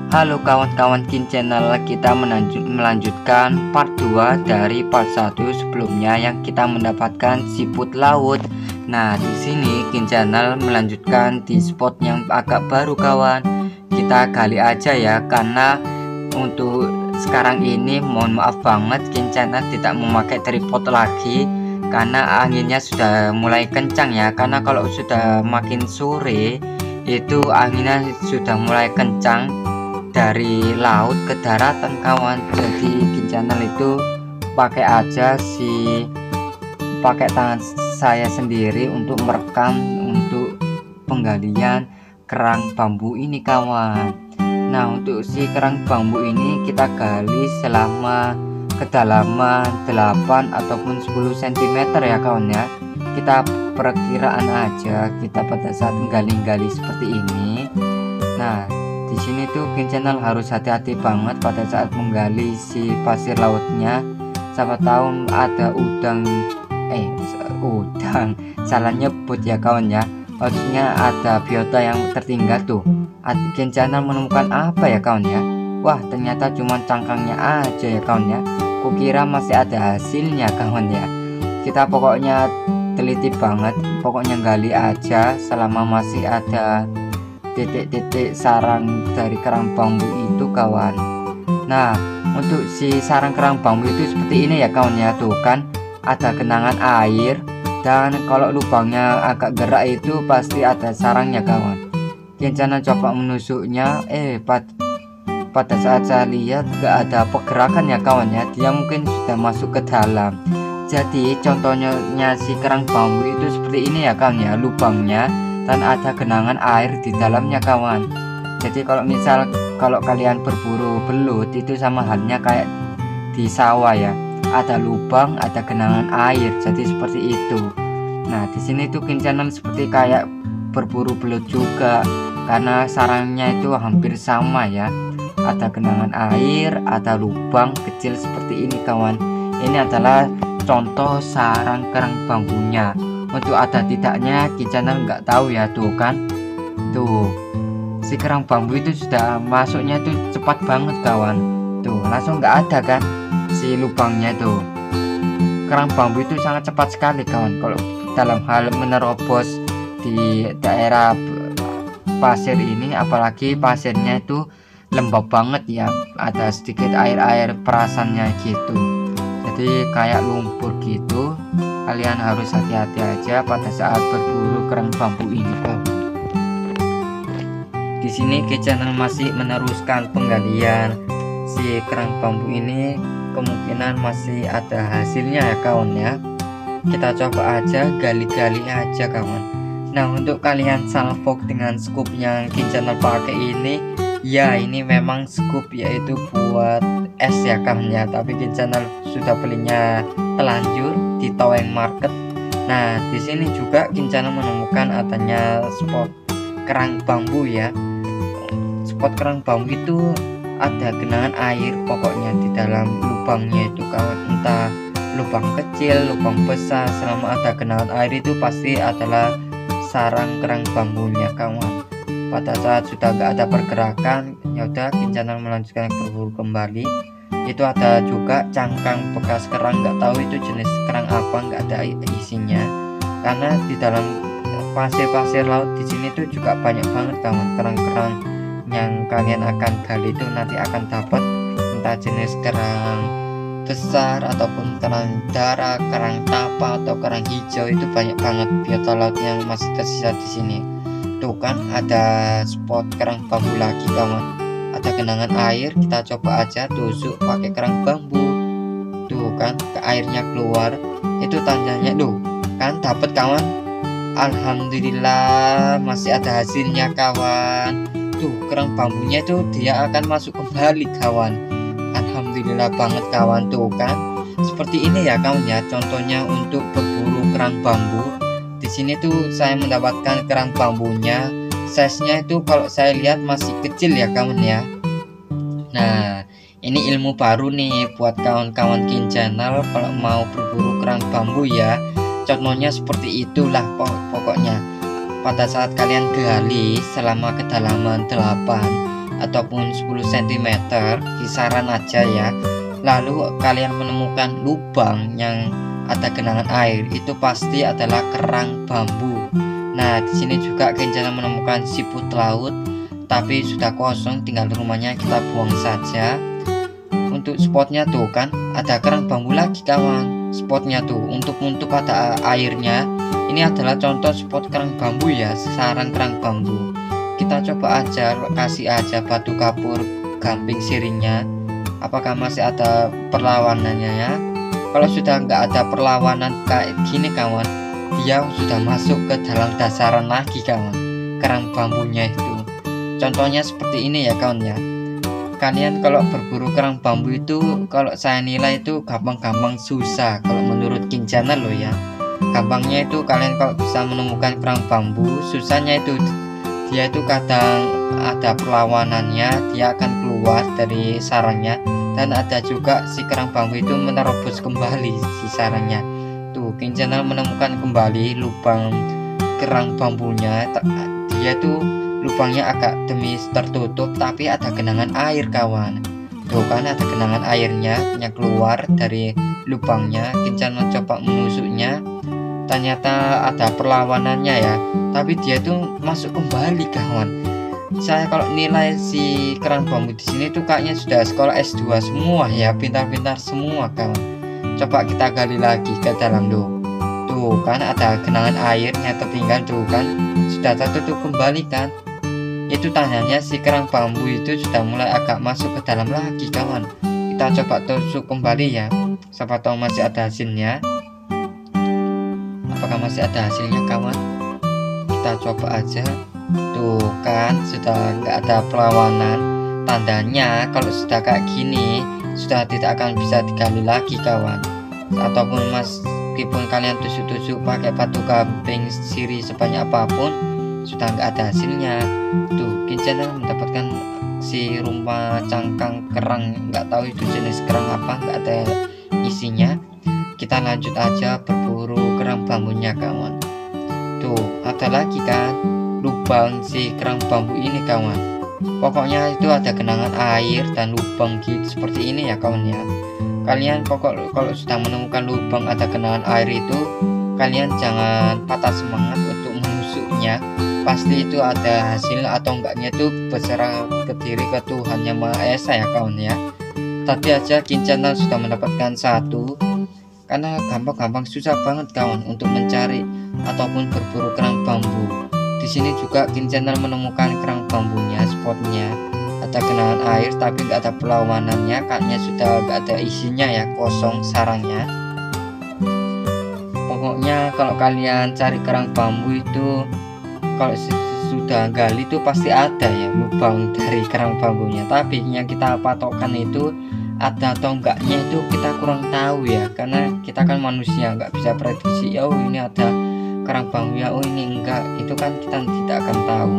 Halo kawan-kawan Kin Channel, kita melanjutkan part 2 dari part 1 sebelumnya yang kita mendapatkan siput laut. Nah, di sini Kin Channel melanjutkan di spot yang agak baru kawan. Kita gali aja ya, karena untuk sekarang ini mohon maaf banget Kin Channel tidak memakai tripod lagi karena anginnya sudah mulai kencang ya. Karena kalau sudah makin sore itu anginnya sudah mulai kencang dari laut ke daratan kawan. Jadi Kin Channel itu pakai tangan saya sendiri untuk merekam untuk penggalian kerang bambu ini kawan. Nah, untuk si kerang bambu ini kita gali selama kedalaman 8 ataupun 10 cm ya kawan ya. Kita perkiraan aja kita pada saat gali-gali seperti ini. Nah, di sini tuh Kin Channel harus hati-hati banget pada saat menggali si pasir lautnya. Siapa tahu ada udang salah nyebut ya kawan ya. Maksudnya ada biota yang tertinggal tuh. Kin Channel menemukan apa ya kawan ya? Wah, ternyata cuma cangkangnya aja ya kawan ya. Kukira masih ada hasilnya kawan ya. Kita pokoknya teliti banget, pokoknya gali aja selama masih ada titik-titik sarang dari kerang bambu itu kawan. Nah, untuk si sarang kerang bambu itu seperti ini ya kawan ya. Tuh kan ada genangan air, dan kalau lubangnya agak gerak itu pasti ada sarangnya kawan. Kin Channel coba menusuknya, pada saat saya lihat gak ada pergerakan ya kawan ya. Dia mungkin sudah masuk ke dalam. Jadi contohnya si kerang bambu itu seperti ini ya kawan ya, lubangnya dan ada genangan air di dalamnya kawan. Jadi kalau kalian berburu belut itu sama halnya kayak di sawah ya, ada lubang, ada genangan air, jadi seperti itu. Nah, di sini tuh Kin Channel seperti kayak berburu belut juga, karena sarangnya itu hampir sama ya, ada genangan air, ada lubang kecil seperti ini kawan. Ini adalah contoh sarang kerang bambunya. Untuk ada tidaknya Kin Channel nggak tahu ya. Tuh kan, tuh si kerang bambu itu sudah masuknya itu cepat banget kawan. Tuh langsung nggak ada kan si lubangnya. Tuh kerang bambu itu sangat cepat sekali kawan kalau dalam hal menerobos di daerah pasir ini, apalagi pasirnya itu lembab banget ya, ada sedikit air perasannya gitu, jadi kayak lumpur gitu. Kalian harus hati-hati aja pada saat berburu kerang bambu ini kawan. Di sini Kin Channel masih meneruskan penggalian si kerang bambu ini, kemungkinan masih ada hasilnya ya kawan ya. Kita coba aja gali-gali aja kawan. Nah, untuk kalian salvok dengan scoop yang Kin Channel pakai ini, ya ini memang scoop yaitu buat es ya kawan ya, tapi Kin Channel sudah belinya telanjur di Toweng Market. Nah, di sini juga Kin Channel menemukan adanya spot kerang bambu ya. Spot kerang bambu itu ada genangan air pokoknya di dalam lubangnya itu kawan, entah lubang kecil, lubang besar, selama ada genangan air itu pasti adalah sarang kerang bambunya kawan. Pada saat sudah gak ada pergerakan, ya udah Kin Channel melanjutkan berburu kembali. Itu ada juga cangkang bekas kerang, nggak tahu itu jenis kerang apa, nggak ada isinya. Karena di dalam pasir-pasir laut di sini tuh juga banyak banget kawan kerang-kerang yang kalian akan gali itu nanti akan dapat entah jenis kerang besar ataupun kerang darah, kerang tapa atau kerang hijau. Itu banyak banget biota laut yang masih tersisa di sini. Tuh kan ada spot kerang bambu lagi kawan. Ada genangan air, kita coba aja tusuk pakai kerang bambu. Tuh kan ke airnya keluar, itu tandanya tuh kan dapat kawan. Alhamdulillah masih ada hasilnya kawan. Tuh kerang bambunya tuh dia akan masuk kembali kawan. Alhamdulillah banget kawan. Tuh kan seperti ini ya kawan ya, contohnya untuk berburu kerang bambu. Di sini tuh saya mendapatkan kerang bambunya, size-nya itu kalau saya lihat masih kecil ya kawan ya. Nah, ini ilmu baru nih buat kawan-kawan Kin Channel kalau mau berburu kerang bambu ya. Contohnya seperti itulah pokoknya. Pada saat kalian gali selama kedalaman 8 ataupun 10 cm kisaran aja ya. Lalu kalian menemukan lubang yang ada genangan air, itu pasti adalah kerang bambu. Nah, di sini juga Kencana menemukan siput laut, tapi sudah kosong, tinggal rumahnya kita buang saja. Untuk spotnya tuh kan ada kerang bambu lagi kawan. Spotnya tuh untuk ada airnya. Ini adalah contoh spot kerang bambu ya, sarang kerang bambu. Kita coba aja kasih aja batu kapur gamping sirinya. Apakah masih ada perlawanannya ya? Kalau sudah nggak ada perlawanan kayak gini kawan, dia sudah masuk ke dalam dasaran lagi kawan, kerang bambunya itu. Contohnya seperti ini ya kawan ya. Kalian kalau berburu kerang bambu itu, kalau saya nilai itu gampang-gampang susah kalau menurut Kencana loh ya. Gampangnya itu kalian kalau bisa menemukan kerang bambu, susahnya itu dia itu kadang ada perlawanannya, dia akan keluar dari sarangnya, dan ada juga si kerang bambu itu menerobos kembali si sarangnya. Tuh Kencana menemukan kembali lubang kerang bambunya. Dia tuh lubangnya agak demi tertutup, tapi ada genangan air kawan. Tuh kan ada genangan airnya yang keluar dari lubangnya. Kencana mencoba menusuknya, ternyata ada perlawanannya ya, tapi dia tuh masuk kembali kawan. Saya kalau nilai si kerang bambu di sini tuh kayaknya sudah sekolah S2 semua ya, pintar-pintar semua kawan. Coba kita gali lagi ke dalam tuh kan ada genangan airnya tertinggal tuh kan, sudah tertutup kembali kan. Itu tandanya si kerang bambu itu sudah mulai agak masuk ke dalam lagi kawan. Kita coba tusuk kembali ya, siapa tahu masih ada hasilnya. Apakah masih ada hasilnya kawan? Kita coba aja. Tuh kan sudah nggak ada perlawanan. Tandanya kalau sudah kayak gini sudah tidak akan bisa digali lagi kawan. Ataupun meskipun kalian tusuk-tusuk pakai batu gamping siri sebanyak apapun, sudah nggak ada hasilnya. Tuh Kencana mendapatkan si rumah cangkang kerang, nggak tahu itu jenis kerang apa, nggak ada isinya. Kita lanjut aja berburu kerang bambunya kawan. Tuh ada lagi kan lubang si kerang bambu ini kawan. Pokoknya itu ada genangan air dan lubang gitu seperti ini ya kawan ya. Kalian kalau sudah menemukan lubang ada genangan air itu, kalian jangan patah semangat untuk menusuknya. Pasti itu ada hasil atau enggaknya itu berserah ke diri ke Tuhan Yang Maha Esa ya kawan ya. Tadi aja Kencana sudah mendapatkan satu. Karena gampang-gampang susah banget kawan untuk mencari ataupun berburu kerang bambu. Di sini juga Kencana menemukan kerang bambunya, spotnya ada genangan air tapi nggak ada perlawanannya, kayaknya sudah nggak ada isinya ya, kosong sarangnya. Pokoknya kalau kalian cari kerang bambu itu, kalau sudah gali itu pasti ada ya lubang dari kerang bambunya, tapi yang kita patokkan itu ada atau enggaknya itu kita kurang tahu ya, karena kita kan manusia nggak bisa prediksi. Oh ini ada kerang bambu ya, oh ini enggak, itu kan kita tidak akan tahu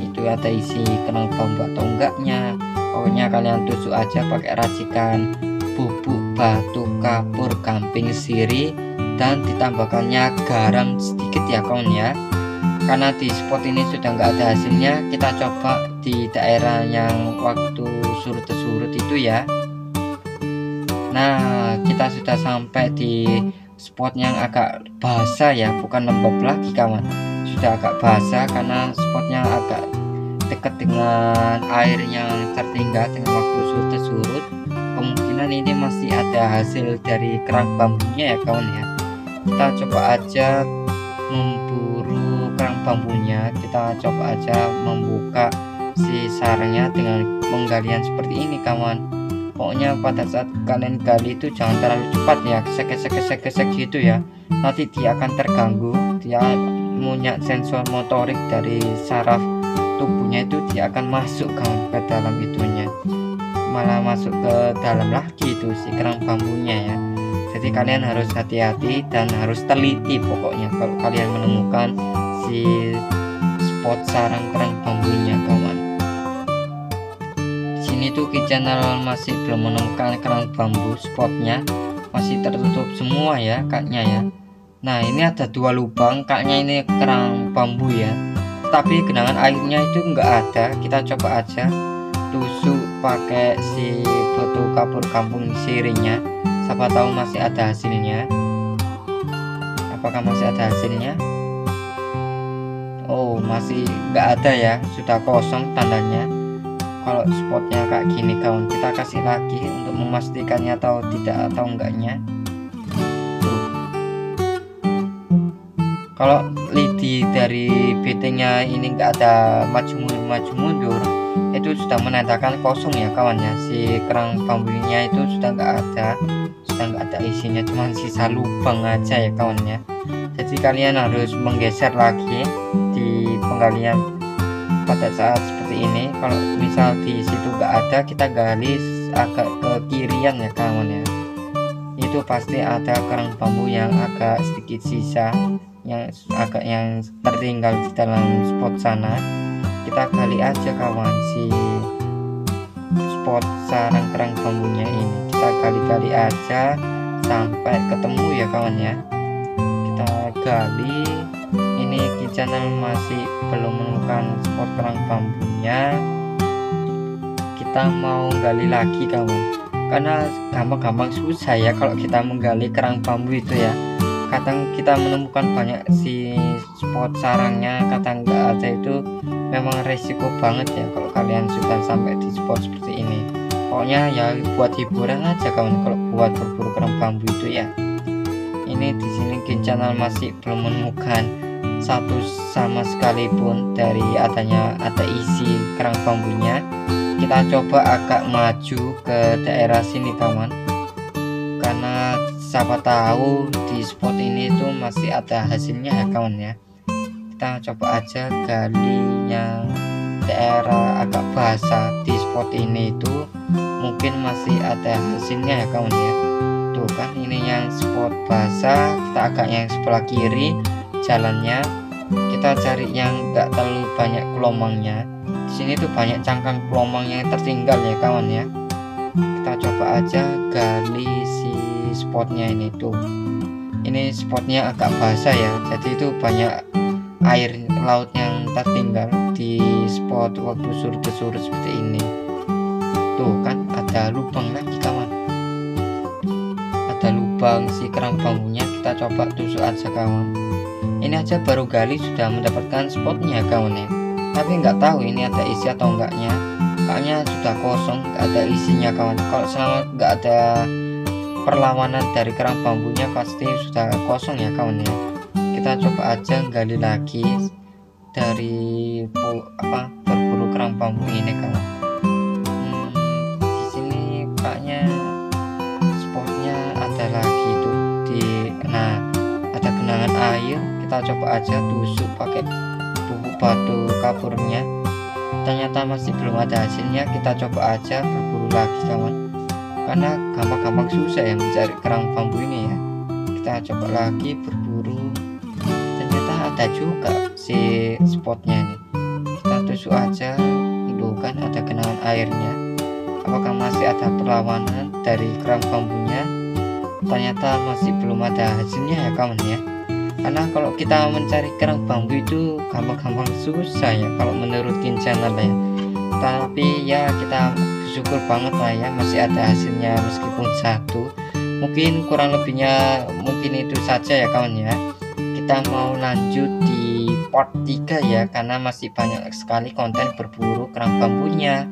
itu ada isi kerang bambu atau enggaknya. Pokoknya kalian tusuk aja pakai racikan bubuk batu kapur gamping siri dan ditambahkannya garam sedikit ya kawan ya. Karena di spot ini sudah nggak ada hasilnya, kita coba di daerah yang waktu surut itu ya. Nah kita sudah sampai di spot yang agak basah ya, bukan lembab lagi kawan, sudah agak basah karena spotnya agak dekat dengan air yang tertinggal dengan waktu surut. Kemungkinan ini masih ada hasil dari kerang bambunya ya kawan ya. Kita coba aja memburu kerang bambunya, kita coba aja membuka si sarangnya dengan penggalian seperti ini kawan. Pokoknya pada saat kalian gali itu jangan terlalu cepat ya, gesek gitu ya, nanti dia akan terganggu. Dia punya sensor motorik dari saraf tubuhnya itu, dia akan masuk ke dalam itunya, malah masuk ke dalam lagi itu si kerang bambunya ya. Jadi kalian harus hati-hati dan harus teliti pokoknya kalau kalian menemukan si spot sarang kerang bambunya kawan. Di sini tuh Kencana masih belum menemukan kerang bambu, spotnya masih tertutup semua ya kayaknya ya. Nah ini ada dua lubang, kayaknya ini kerang bambu ya, tapi genangan airnya itu enggak ada. Kita coba aja tusuk pakai si batu kapur kampung sirinya. Siapa tahu masih ada hasilnya. Apakah masih ada hasilnya? Oh, masih nggak ada ya, sudah kosong tandanya. Kalau spotnya kayak gini kawan, kita kasih lagi untuk memastikannya atau tidak atau enggaknya. Tuh. Kalau lidi dari BT-nya ini nggak ada maju mundur, itu sudah menandakan kosong ya kawan ya. Si kerang bambunya itu sudah nggak ada isinya, cuma sisa lubang aja ya kawan ya. Jadi kalian harus menggeser lagi di penggalian pada saat seperti ini. Kalau misal di situ nggak ada, kita gali agak ke kirian ya kawan ya. Itu pasti ada kerang bambu yang agak sedikit sisa, yang tertinggal di dalam spot sana. Kita gali aja kawan si spot sarang kerang bambunya ini. Kita gali-gali aja sampai ketemu ya kawan ya. Kita gali. Ini di channel masih belum menemukan spot kerang bambunya. Kita mau gali lagi kawan, karena gampang-gampang susah ya kalau kita menggali kerang bambu itu ya. Kadang kita menemukan banyak si spot sarangnya, kadang nggak ada. Itu memang resiko banget ya kalau kalian sudah sampai di spot seperti ini. Pokoknya ya buat hiburan aja kawan kalau buat berburu kerang bambu itu ya. Ini di sini Gen Channel masih belum menemukan satu sama sekalipun dari ada isi kerang bambunya. Kita coba agak maju ke daerah sini kawan, karena siapa tahu di spot ini tuh masih ada hasilnya ya kawan ya. Kita coba aja gali yang daerah agak basah di spot ini itu, mungkin masih ada hasilnya ya kawan ya. Tuh kan ini yang spot basah, kita agak yang sebelah kiri jalannya. Kita cari yang enggak terlalu banyak kelomangnya. Di sini tuh banyak cangkang kelomang yang tertinggal ya kawan ya. Kita coba aja gali si spotnya ini tuh. Ini spotnya agak basah ya, jadi itu banyak air laut yang tertinggal di spot waktu surut seperti ini. Tuh kan ada lubang lagi kawan, ada lubang si kerang bambunya. Kita coba tusuk aja kawan. Ini aja baru gali sudah mendapatkan spotnya kawan ya, tapi nggak tahu ini ada isi atau enggaknya. Kayaknya sudah kosong, nggak ada isinya kawan. Kalau selama nggak ada perlawanan dari kerang bambunya pasti sudah kosong ya kawan ya. Kita coba aja gali lagi dari berburu kerang bambu ini kawan. Di sini kayaknya spotnya ada lagi tuh ada genangan air. Kita coba aja tusuk pakai bubuk batu kapurnya. Ternyata masih belum ada hasilnya. Kita coba aja berburu lagi kawan, karena gampang-gampang susah ya mencari kerang bambu ini ya. Kita coba lagi berburu, ternyata ada juga si spotnya ini. Kita tusuk aja, tuh kan ada genangan airnya. Apakah masih ada perlawanan dari kerang bambunya? Ternyata masih belum ada hasilnya ya kawan ya. Karena kalau kita mencari kerang bambu itu gampang-gampang susah ya kalau menurut Gen Channel ya. Tapi ya kita bersyukur banget lah ya, masih ada hasilnya meskipun satu. Mungkin kurang lebihnya mungkin itu saja ya kawan ya. Kita mau lanjut di part 3 ya, karena masih banyak sekali konten berburu kerang bambunya.